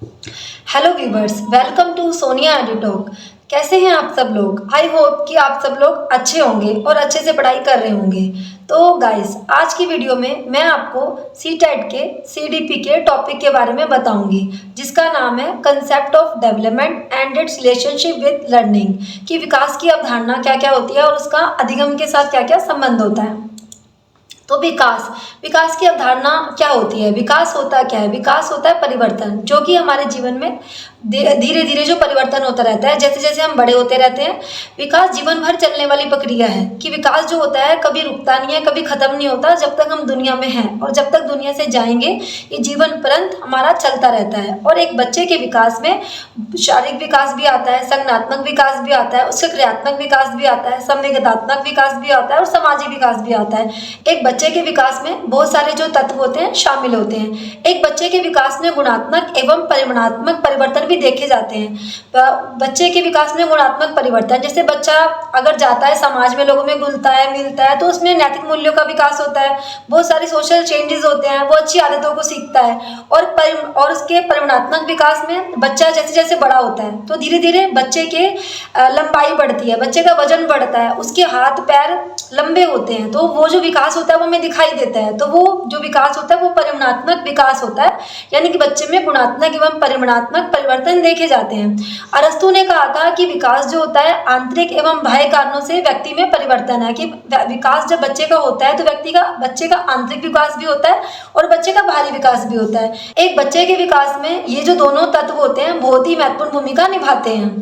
Hello viewers, welcome to Sonia Edutalk. कैसे हैं आप सब लोग? आई होप कि आप सब लोग अच्छे होंगे और अच्छे से पढ़ाई कर रहे होंगे। तो गाइस, आज की वीडियो में मैं आपको सीटेट के सीडीपी के टॉपिक के बारे में बताऊंगी, जिसका नाम है concept of development and it's relationship with learning, कि विकास की अवधारणा क्या क्या होती है और उसका अधिगम के साथ क्या क्या संबंध होता है। तो विकास विकास की अवधारणा क्या होती है? विकास होता क्या है? विकास होता है परिवर्तन, जो कि हमारे जीवन में धीरे धीरे जो परिवर्तन होता रहता है, जैसे जैसे हम बड़े होते रहते हैं। विकास जीवन भर चलने वाली प्रक्रिया है कि विकास जो होता है कभी रुकता नहीं है, कभी खत्म नहीं होता। जब तक हम दुनिया में हैं और जब तक दुनिया से जाएंगे, ये जीवन पर्यंत हमारा चलता रहता है। और एक बच्चे के विकास में शारीरिक विकास भी आता है, संज्ञानात्मक विकास भी आता है, उसका क्रियात्मक विकास भी आता है, संवेदनात्मक विकास भी आता है और सामाजिक विकास भी आता है। एक बच्चे के विकास में बहुत सारे जो तत्व होते हैं शामिल होते हैं। एक बच्चे के विकास में गुणात्मक एवं परिमाणात्मक परिवर्तन भी देखे जाते हैं। बच्चे के विकास में गुणात्मक परिवर्तन, जैसे बच्चा अगर जाता है समाज में, लोगों में घुलता है, मिलता है, तो उसमें नैतिक मूल्यों का विकास होता है, बहुत सारे सोशल चेंजेस होते हैं, वो अच्छी आदतों को सीखता है। और उसके परिमाणात्मक विकास में बच्चा जैसे जैसे बड़ा होता है तो धीरे धीरे बच्चे के लंबाई बढ़ती है, बच्चे का वजन बढ़ता है, उसके हाथ पैर लंबे होते हैं, तो वो जो विकास होता है वो हमें दिखाई देता है। तो वो जो विकास होता है वो परिमाणात्मक विकास होता है, यानी कि बच्चे में गुणात्मक एवं परिमाणात्मक परिवर्तन देखे जाते हैं। अरस्तु ने कहा था कि विकास जो होता है आंतरिक एवं बाह्य कारणों से व्यक्ति में परिवर्तन है, कि विकास जब बच्चे का होता है तो बच्चे का आंतरिक विकास भी होता है और बच्चे का बाहरी विकास भी होता है। एक बच्चे के विकास में ये जो दोनों तत्व होते हैं बहुत ही महत्वपूर्ण भूमिका निभाते हैं।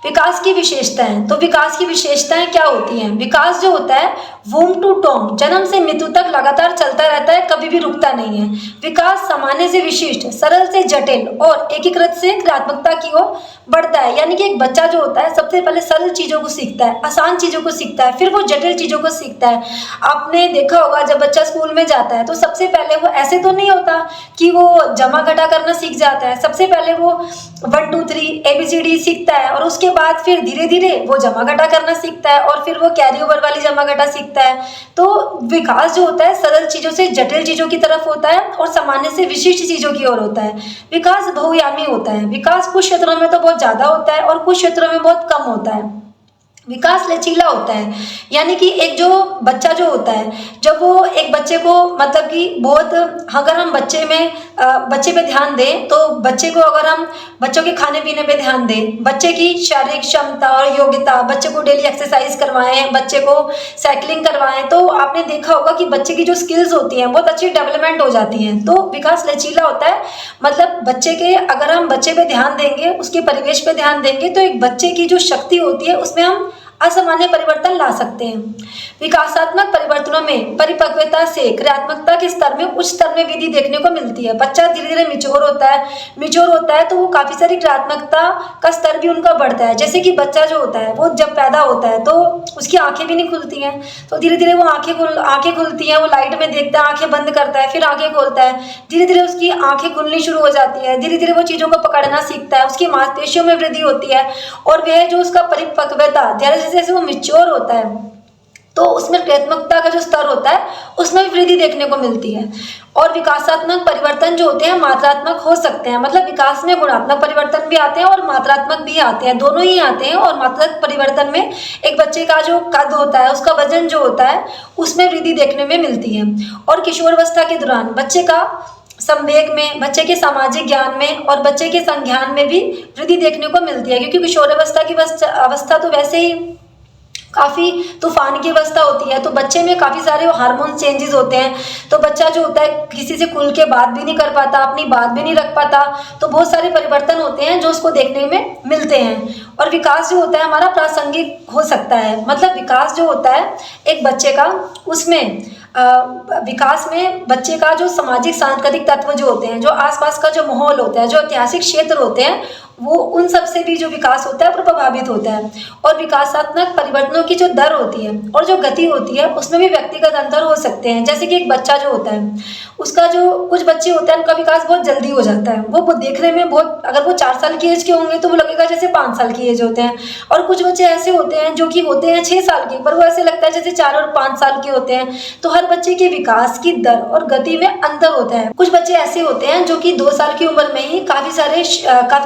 विकास की विशेषताएं, तो विकास की विशेषताएं क्या होती हैं? विकास जो होता है वूम टू टॉम, जन्म से मृत्यु तक लगातार चलता रहता है, कभी भी रुकता नहीं है। विकास सामान्य से विशिष्ट, सरल से जटिल और एकीकृत से क्रियात्मकता की ओर बढ़ता है। यानी कि एक बच्चा जो होता है सबसे पहले सरल चीजों को सीखता है, आसान चीजों को सीखता है, फिर वो जटिल चीजों को सीखता है। आपने देखा होगा जब बच्चा स्कूल में जाता है तो सबसे पहले वो ऐसे तो नहीं होता कि वो जमा घटा करना सीख जाता है। सबसे पहले वो 1 2 3 ABCD सीखता है और उसके बाद फिर धीरे धीरे वो जमा घटा करना सीखता है और फिर वो कैरी ओवर वाली जमा घटा सीखता है। तो विकास जो होता है सरल चीजों से जटिल चीजों की तरफ होता है और सामान्य से विशिष्ट चीजों की ओर होता है। विकास बहुआयामी होता है। विकास कुछ क्षेत्रों में तो बहुत ज्यादा होता है और कुछ क्षेत्रों में बहुत कम होता है। विकास लचीला होता है, यानी कि एक जो बच्चा जो होता है, जब वो एक बच्चे को मतलब कि बहुत, अगर हम बच्चे पे ध्यान दें तो बच्चे को, अगर हम बच्चों के खाने पीने पे ध्यान दें, बच्चे की शारीरिक क्षमता और योग्यता, बच्चे को डेली एक्सरसाइज करवाएं, बच्चे को साइकिलिंग करवाएं, तो आपने देखा होगा कि बच्चे की जो स्किल्स होती हैं बहुत अच्छी डेवलपमेंट हो जाती हैं। तो विकास लचीला होता है, मतलब बच्चे के, अगर हम बच्चे पे ध्यान देंगे, उसके परिवेश पे ध्यान देंगे, तो एक बच्चे की जो शक्ति होती है उसमें हम असामान्य परिवर्तन ला सकते हैं। विकासात्मक परिवर्तनों में परिपक्वता से क्रियात्मकता के स्तर में उच्च स्तर में वृद्धि देखने को मिलती है। बच्चा धीरे धीरे मिच्योर होता है तो वो काफी सारी क्रियात्मकता का स्तर भी उनका बढ़ता है। जैसे कि बच्चा जो होता है वो जब पैदा होता है तो उसकी आंखें भी नहीं खुलती हैं, तो धीरे धीरे वो आंखें खुलती हैं, वो लाइट में देखता है, आंखें बंद करता है, फिर आंखें खोलता है, धीरे धीरे उसकी आंखें खुलनी शुरू हो जाती है, धीरे धीरे वो चीजों को पकड़ना सीखता है, उसकी मांसपेशियों में वृद्धि होती है और वह जो उसका परिपक्वता, जैसे जैसे वो मिच्योर होता है तो उसमें क्रियात्मकता का जो स्तर होता है उसमें भी वृद्धि देखने को मिलती है। और विकासात्मक परिवर्तन जो होते हैं मात्रात्मक हो सकते हैं, मतलब विकास में गुणात्मक परिवर्तन भी आते हैं और मात्रात्मक भी आते हैं, दोनों ही आते हैं। और मात्रात्मक परिवर्तन में एक बच्चे का जो कद होता है, उसका वजन जो होता है, उसमें वृद्धि देखने में मिलती है। और किशोरावस्था के दौरान बच्चे का संवेग में, बच्चे के सामाजिक ज्ञान में और बच्चे के संज्ञान में भी वृद्धि देखने को मिलती है, क्योंकि किशोरावस्था की अवस्था तो वैसे ही काफी तूफान की अवस्था होती है, तो बच्चे में काफी सारे हार्मोन चेंजेस होते हैं, तो बच्चा जो होता है किसी से खुल के बात भी नहीं कर पाता, अपनी बात भी नहीं रख पाता, तो बहुत सारे परिवर्तन होते हैं जो उसको देखने में मिलते हैं। और विकास जो होता है हमारा प्रासंगिक हो सकता है, मतलब विकास जो होता है एक बच्चे का, उसमें विकास में बच्चे का जो सामाजिक सांस्कृतिक तत्व जो होते हैं, जो आसपास का जो माहौल होता है, जो ऐतिहासिक क्षेत्र होते हैं, वो उन सब से भी जो विकास होता है वो प्रभावित होता है। और विकासात्मक परिवर्तनों की जो दर होती है और जो गति होती है उसमें भी व्यक्तिगत अंतर हो सकते हैं। जैसे कि एक बच्चा जो होता है उसका जो कुछ बच्चे होते हैं उनका विकास बहुत जल्दी हो जाता है, वो देखने में बहुत, अगर वो 4 साल की एज के होंगे तो वो लगेगा जैसे 5 साल की एज होते हैं। और कुछ बच्चे ऐसे होते हैं जो कि होते हैं 6 साल के, पर वो ऐसे लगता है जैसे 4 और 5 साल के होते हैं। तो हर बच्चे के विकास की दर और गति में अंतर होता है। कुछ बच्चे ऐसे होते हैं जो कि 2 साल की उम्र में ही काफी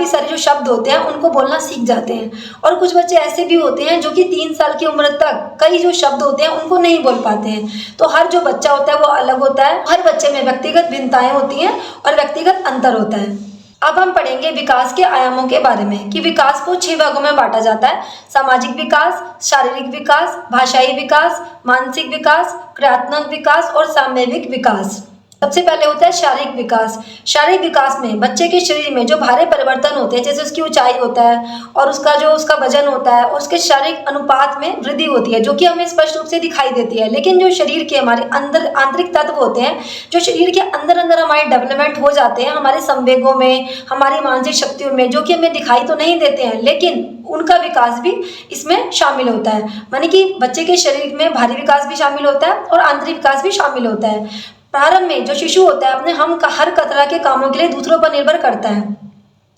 सारे जो शब्द होते हैं उनको बोलना सीख जाते हैं। और कुछ बच्चे ऐसे भी होते हैं जो कि 3 साल की उम्र तक कई जो शब्द होते हैं उनको नहीं बोल पाते हैं। तो हर जो बच्चा होता है वो अलग होता है, हर बच्चे में व्यक्तिगत भिन्नताएं होती हैं और व्यक्तिगत अंतर होता है। अब हम पढ़ेंगे विकास के आयामों के बारे में कि विकास को 6 भागों में बांटा जाता है। सामाजिक विकास, शारीरिक विकास, भाषाई विकास, मानसिक विकास, क्रियात्मक विकास और सामूहिक विकास। सबसे पहले होता है शारीरिक विकास। शारीरिक विकास में बच्चे के शरीर में जो भारी परिवर्तन होते हैं, जैसे उसकी ऊंचाई होता है और उसका वजन होता है और उसके शारीरिक अनुपात में वृद्धि होती है, जो कि हमें स्पष्ट रूप से दिखाई देती है। लेकिन जो शरीर के हमारे अंदर आंतरिक तत्व होते हैं, जो शरीर के अंदर अंदर हमारे डेवलपमेंट हो जाते हैं, हमारे संवेगों में, हमारी मानसिक शक्तियों में, जो कि हमें दिखाई तो नहीं देते हैं लेकिन उनका विकास भी इसमें शामिल होता है। माने कि बच्चे के शरीर में भारी विकास भी शामिल होता है और आंतरिक विकास भी शामिल होता है। प्रारंभ में जो शिशु होता है अपने हर तरह के कामों के लिए दूसरों पर निर्भर करता है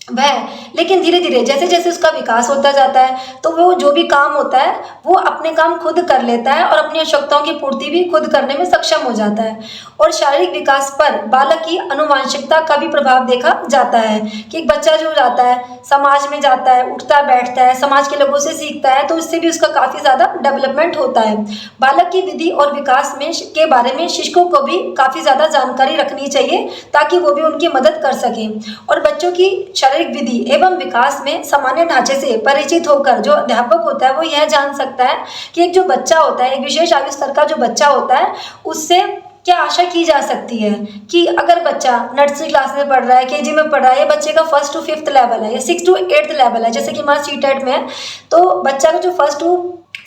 वह, लेकिन धीरे धीरे जैसे जैसे उसका विकास होता जाता है तो वो जो भी काम होता है वो अपने काम खुद कर लेता है और अपनी आवश्यकताओं की पूर्ति भी खुद करने में सक्षम हो जाता है। और शारीरिक विकास पर बालक की आनुवंशिकता का भी प्रभाव देखा जाता है कि एक बच्चा जो जाता है समाज में जाता है, उठता बैठता है, समाज के लोगों से सीखता है, तो इससे भी उसका काफी ज्यादा डेवलपमेंट होता है। बालक की विधि और विकास में के बारे में शिक्षकों को भी काफी ज्यादा जानकारी रखनी चाहिए ताकि वो भी उनकी मदद कर सकें। और बच्चों की शारीरिक विधि एवं विकास में सामान्य ढांचे से परिचित होकर जो अध्यापक होता है वो यह जान सकता है कि एक जो बच्चा होता है, एक विशेष आयु स्तर का जो बच्चा होता है, उससे क्या आशा की जा सकती है। कि अगर बच्चा नर्सरी क्लास में पढ़ रहा है, केजी में पढ़ रहा है, या बच्चे का 1st to 5th लेवल है या 6th to 8th लेवल है, जैसे कि हमारा सीटेट में है, तो बच्चा का जो 1st to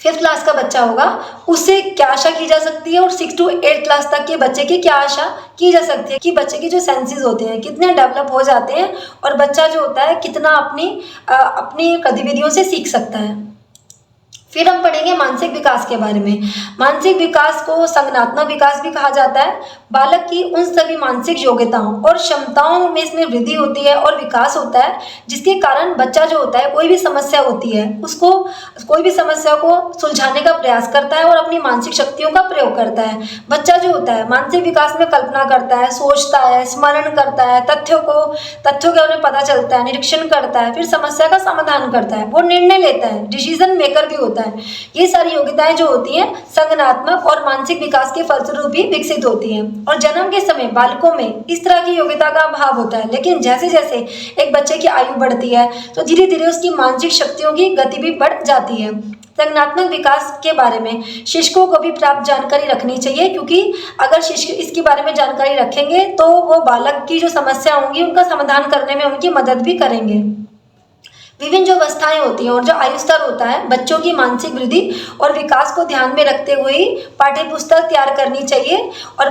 5th क्लास का बच्चा होगा उससे क्या आशा की जा सकती है और 6th to 8th क्लास तक के बच्चे की क्या आशा की जा सकती है कि बच्चे के जो सेंसेस होते हैं कितने डेवलप हो जाते हैं और बच्चा जो होता है कितना अपनी गतिविधियों से सीख सकता है। फिर हम पढ़ेंगे मानसिक विकास के बारे में। मानसिक विकास को संज्ञानात्मक विकास भी कहा जाता है। बालक की उन सभी मानसिक योग्यताओं और क्षमताओं में इसमें वृद्धि होती है और विकास होता है जिसके कारण बच्चा जो होता है कोई भी समस्या होती है उसको कोई भी समस्या को सुलझाने का प्रयास करता है और अपनी मानसिक शक्तियों का प्रयोग करता है। बच्चा जो होता है मानसिक विकास में कल्पना करता है, सोचता है, स्मरण करता है, तथ्यों के उन्हें पता चलता है, निरीक्षण करता है, फिर समस्या का समाधान करता है, वो निर्णय लेता है, डिसीजन मेकर भी होता है। ये सारी योग्यताएं जो होती हैं संज्ञानात्मक और मानसिक विकास के फलस्वरूप भी विकसित होती हैं। और जन्म के समय बालकों में इस तरह की योग्यता का अभाव होता है, लेकिन जैसे जैसे एक बच्चे की आयु बढ़ती है तो धीरे धीरे उसकी मानसिक शक्तियों की गति भी बढ़ जाती है। संज्ञानात्मक विकास के बारे में शिक्षकों को भी प्राप्त जानकारी रखनी चाहिए, क्योंकि अगर शिक्षक इसके बारे में जानकारी रखेंगे तो वो बालक की जो समस्या होंगी उनका समाधान करने में उनकी मदद भी करेंगे। विभिन्न जो अवस्थाएं होती हैं और जो आयु स्तर होता है, बच्चों की मानसिक वृद्धि और विकास को ध्यान में रखते हुए ही पाठ्य पुस्तक तैयार करनी चाहिए और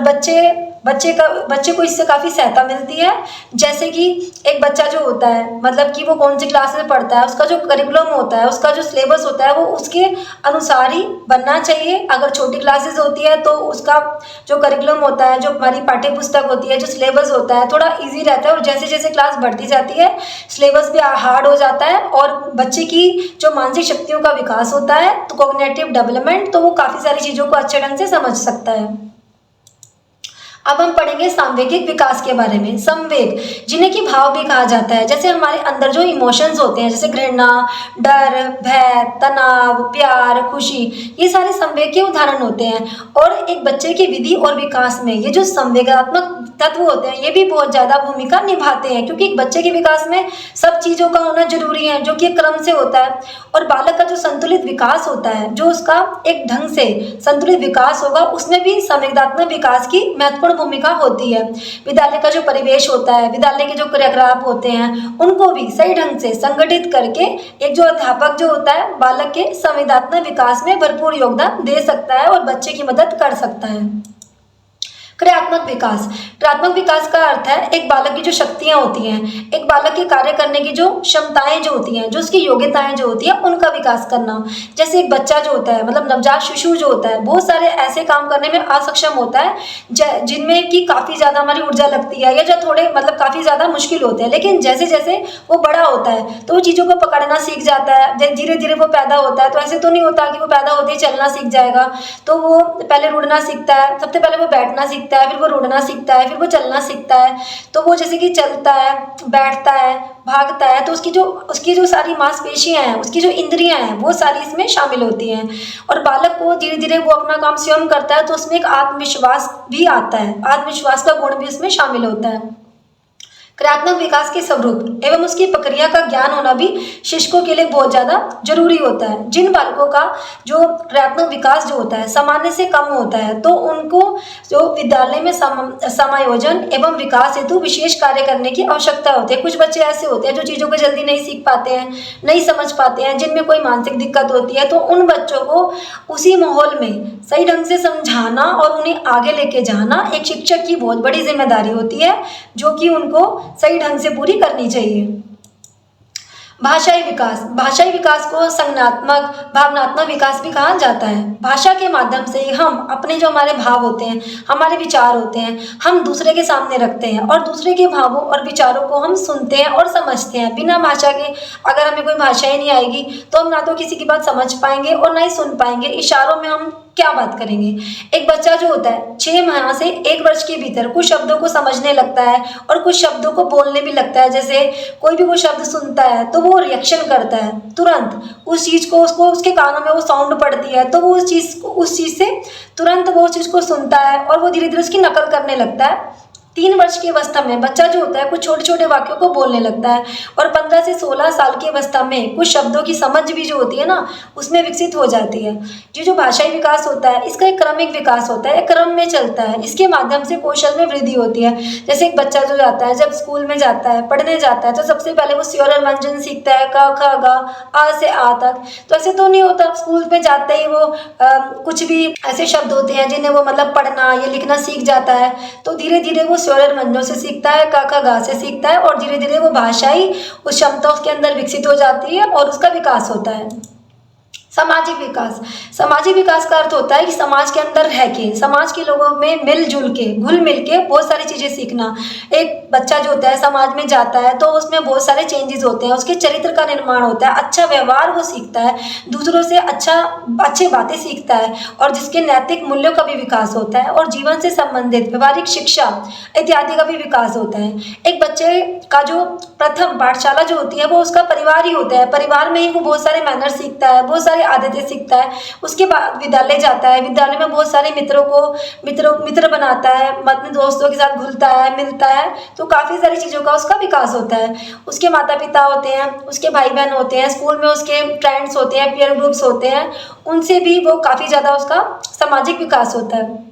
बच्चे को इससे काफ़ी सहायता मिलती है। जैसे कि एक बच्चा जो होता है मतलब कि वो कौन सी क्लास में पढ़ता है, उसका जो करिकुलम होता है, उसका जो सिलेबस होता है वो उसके अनुसार ही बनना चाहिए। अगर छोटी क्लासेस होती है तो उसका जो करिकुलम होता है, जो हमारी पाठ्य पुस्तक होती है, जो सिलेबस होता है थोड़ा ईजी रहता है और जैसे जैसे क्लास बढ़ती जाती है सिलेबस भी हार्ड हो जाता है और बच्चे की जो मानसिक शक्तियों का विकास होता है तो कॉग्निटिव डेवलपमेंट, तो वो काफ़ी सारी चीज़ों को अच्छे ढंग से समझ सकता है। अब हम पढ़ेंगे सांवेगिक विकास के बारे में। संवेग जिन्हें कि भाव भी कहा जाता है, जैसे हमारे अंदर जो इमोशंस होते हैं जैसे घृणा, डर, भय, तनाव, प्यार, खुशी, ये सारे संवेग के उदाहरण होते हैं। और एक बच्चे की विधि और विकास में ये जो संवेगात्मक तत्व होते हैं ये भी बहुत ज़्यादा भूमिका निभाते हैं, क्योंकि एक बच्चे के विकास में सब चीज़ों का होना जरूरी है जो कि एक क्रम से होता है। और बालक का जो संतुलित विकास होता है, जो उसका एक ढंग से संतुलित विकास होगा, उसमें भी संवेगात्मक विकास की महत्वपूर्ण भूमिका होती है। विद्यालय का जो परिवेश होता है, विद्यालय के जो क्रियाकलाप होते हैं, उनको भी सही ढंग से संगठित करके एक जो अध्यापक जो होता है बालक के संवेगात्मक विकास में भरपूर योगदान दे सकता है और बच्चे की मदद कर सकता है। क्रियात्मक विकास। क्रियात्मक विकास का अर्थ है एक बालक की जो शक्तियां होती हैं, एक बालक के कार्य करने की जो क्षमताएं जो होती हैं, जो उसकी योग्यताएं जो होती हैं, उनका विकास करना। जैसे एक बच्चा जो होता है, मतलब नवजात शिशु जो होता है, बहुत सारे ऐसे काम करने में असक्षम होता है जिनमें कि काफ़ी ज़्यादा हमारी ऊर्जा लगती है, या जो थोड़े मतलब काफ़ी ज़्यादा मुश्किल होते हैं। लेकिन जैसे जैसे वो बड़ा होता है तो वो चीज़ों को पकड़ना सीख जाता है। धीरे धीरे वो पैदा होता है, तो ऐसे तो नहीं होता कि वो पैदा होते ही चलना सीख जाएगा। तो वो पहले रुड़ना सीखता है, सबसे पहले वो बैठना सीखता है, फिर वो रुड़ना सीखता है, फिर वो चलना सीखता है। तो वो जैसे कि चलता है, बैठता है, भागता है, तो उसकी जो सारी मांसपेशियां हैं, उसकी जो इंद्रियां हैं, वो सारी इसमें शामिल होती हैं। और बालक को धीरे धीरे वो अपना काम स्वयं करता है, तो उसमें एक आत्मविश्वास भी आता है, आत्मविश्वास का गुण भी उसमें शामिल होता है। क्रियात्मक विकास के स्वरूप एवं उसकी प्रक्रिया का ज्ञान होना भी शिक्षकों के लिए बहुत ज़्यादा जरूरी होता है। जिन बालकों का जो क्रियात्मक विकास जो होता है सामान्य से कम होता है, तो उनको जो विद्यालय में समायोजन एवं विकास हेतु विशेष कार्य करने की आवश्यकता होती है। कुछ बच्चे ऐसे होते हैं जो चीज़ों को जल्दी नहीं सीख पाते हैं, नहीं समझ पाते हैं, जिनमें कोई मानसिक दिक्कत होती है, तो उन बच्चों को उसी माहौल में सही ढंग से समझाना और उन्हें आगे लेके जाना एक शिक्षक की बहुत बड़ी जिम्मेदारी होती है, जो कि उनको सही ढंग से पूरी करनी चाहिए। भाषाई विकास। भाषाई विकास को संज्ञानात्मक भावनात्मक विकास भी कहा जाता है। भाषा के माध्यम से हम अपने जो हमारे भाव होते हैं, हमारे विचार होते हैं, हम दूसरे के सामने रखते हैं और दूसरे के भावों और विचारों को हम सुनते हैं और समझते हैं। बिना भाषा के अगर हमें कोई भाषा ही नहीं आएगी तो हम ना तो किसी की बात समझ पाएंगे और ना ही सुन पाएंगे। इशारों में हम क्या बात करेंगे। एक बच्चा जो होता है 6 माह से 1 वर्ष के भीतर कुछ शब्दों को समझने लगता है और कुछ शब्दों को बोलने भी लगता है। जैसे कोई भी वो शब्द सुनता है तो वो रिएक्शन करता है तुरंत उस चीज़ को, उसको उसके कानों में वो साउंड पड़ती है तो वो उस चीज़ से तुरंत वो चीज़ को सुनता है और वो धीरे धीरे उसकी नकल करने लगता है। 3 वर्ष की अवस्था में बच्चा जो होता है कुछ छोटे छोटे वाक्यों को बोलने लगता है और 15 से 16 साल की अवस्था में कुछ शब्दों की समझ भी जो होती है ना, उसमें विकसित हो जाती है। ये जो भाषाई विकास होता है इसका एक क्रमिक विकास होता है, एक क्रम में चलता है। इसके माध्यम से कौशल में वृद्धि होती है। जैसे एक बच्चा जो जाता है, जब स्कूल में जाता है, पढ़ने जाता है, तो सबसे पहले वो स्वर और व्यंजन सीखता है, क ख ग आ से आ तक। तो ऐसे तो नहीं होता, स्कूल में जाते ही वो कुछ भी ऐसे शब्द होते हैं जिन्हें वो मतलब पढ़ना या लिखना सीख जाता है। तो धीरे धीरे वो स्वर और व्यंजनों से सीखता है, क ख ग से सीखता है और धीरे धीरे वो भाषाई उस क्षमता उसके अंदर विकसित हो जाती है और उसका विकास होता है। सामाजिक विकास। सामाजिक विकास का अर्थ होता है कि समाज के अंदर रह के, समाज के लोगों में मिलजुल के, घुल मिल के बहुत सारी चीज़ें सीखना। एक बच्चा जो होता है समाज में जाता है तो उसमें बहुत सारे चेंजेस होते हैं, उसके चरित्र का निर्माण होता है, अच्छा व्यवहार वो सीखता है, दूसरों से अच्छी बातें सीखता है और जिसके नैतिक मूल्यों का भी विकास होता है और जीवन से संबंधित व्यवहारिक शिक्षा इत्यादि का भी विकास होता है। एक बच्चे का जो प्रथम पाठशाला जो होती है वो उसका परिवार ही होता है। परिवार में ही वो बहुत सारे मैनर सीखता है, बहुत सारी आदतें सीखता है। उसके बाद विद्यालय जाता है, विद्यालय में बहुत सारे मित्र बनाता है, अपने दोस्तों के साथ घुलता है, मिलता है, तो काफ़ी सारी चीज़ों का उसका विकास होता है। उसके माता पिता होते हैं, उसके भाई बहन होते हैं, स्कूल में उसके फ्रेंड्स होते हैं, पीयर ग्रुप्स होते हैं, उनसे भी वो काफ़ी ज़्यादा उसका सामाजिक विकास होता है।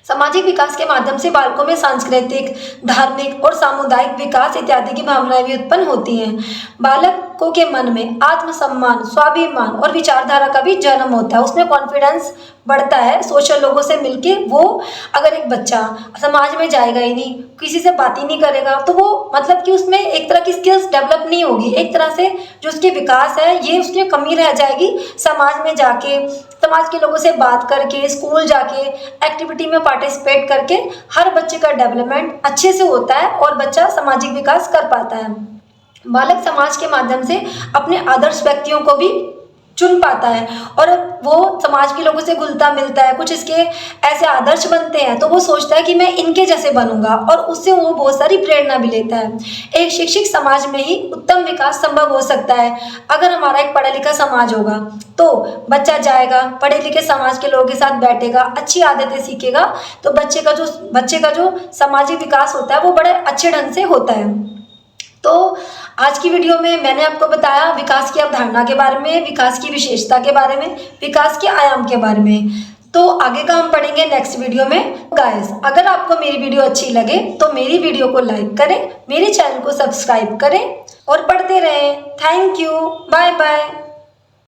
सामाजिक विकास के माध्यम से बालकों में सांस्कृतिक, धार्मिक और सामुदायिक विकास इत्यादि की भावनाएं भी उत्पन्न होती हैं। बालकों के मन में आत्मसम्मान, स्वाभिमान और विचारधारा का भी जन्म होता है। उसमें कॉन्फिडेंस बढ़ता है। सोशल लोगों से मिलके वो, अगर एक बच्चा समाज में जाएगा ही नहीं, किसी से बात ही नहीं करेगा, तो वो मतलब कि उसमें एक तरह की स्किल्स डेवलप नहीं होगी। एक तरह से जो उसके विकास है ये उसकी कमी रह जाएगी। समाज में जाके, समाज के लोगों से बात करके, स्कूल जाके, एक्टिविटी में पार्टिसिपेट करके हर बच्चे का डेवलपमेंट अच्छे से होता है और बच्चा सामाजिक विकास कर पाता है। बालक समाज के माध्यम से अपने आदर्श व्यक्तियों को भी चुन पाता है और वो समाज के लोगों से घुलता मिलता है, कुछ इसके ऐसे आदर्श बनते हैं तो वो सोचता है कि मैं इनके जैसे बनूंगा और उससे वो बहुत सारी प्रेरणा भी लेता है। एक शिक्षित समाज में ही उत्तम विकास संभव हो सकता है। अगर हमारा एक पढ़ा लिखा समाज होगा तो बच्चा जाएगा, पढ़े लिखे समाज के लोगों के साथ बैठेगा, अच्छी आदतें सीखेगा, तो बच्चे का जो सामाजिक विकास होता है वो बड़े अच्छे ढंग से होता है। तो आज की वीडियो में मैंने आपको बताया विकास की अवधारणा के बारे में, विकास की विशेषता के बारे में, विकास के आयाम के बारे में। तो आगे का हम पढ़ेंगे नेक्स्ट वीडियो में। गाइस, अगर आपको मेरी वीडियो अच्छी लगे तो मेरी वीडियो को लाइक करें, मेरे चैनल को सब्सक्राइब करें और पढ़ते रहें। Thank you, bye bye.